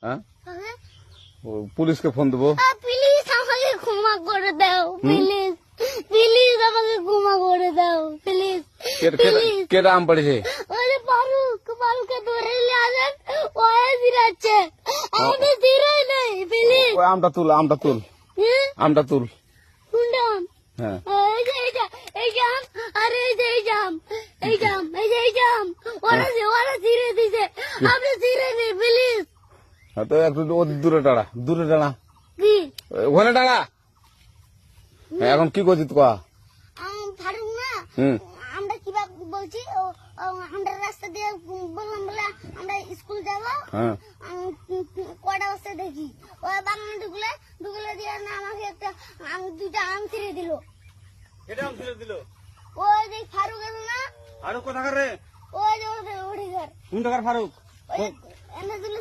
হ্যাঁ হ্যাঁ? পুলিশকে ফোন দেবো। প্লিজ আমাকে ক্ষমা করে দাও, প্লিজ প্লিজ আমাকে ক্ষমা করে দাও, প্লিজ প্লিজ। কেটা আম পড়েছে? ওরে ফারুককে ধরে নিয়ে আসেন, ও ফিরাচ্ছে, আমাদের ধীরেই নেই, প্লিজ। ওই আমটা তুল, আমটা তুল, আমটা তুল। কোনটা আম? হ্যাঁ এই যে এই জাম, আরে এই যে এই জাম, এই জাম, এই যে এই জাম, ওরা ধীরে দিছে, আপনি ধীরে নেই, প্লিজ। তো একটু দূরে দাঁড়া, দূরে দাঁড়া, কি ওখানে দাঁড়া। এখন কি করছিস কয়া? ফারুক না, হুম আমরা কিভাবে বলছি, আমরা রাস্তা দিয়ে বললাম বলে আমরা স্কুল যাবো, হ্যাঁ কটা বস্তা দেখি ওই বাগানে ঢুকলে দিয়ে না আমাকে একটা দুইটা আম ছিঁড়ে দিল। এটা আম ছেড়ে দিল। ওই যে ফারুক এলো না, আর কোথাকার রে? ওই যে ওঠে ঘর, কোন টাকার ফারুক? এনে দিল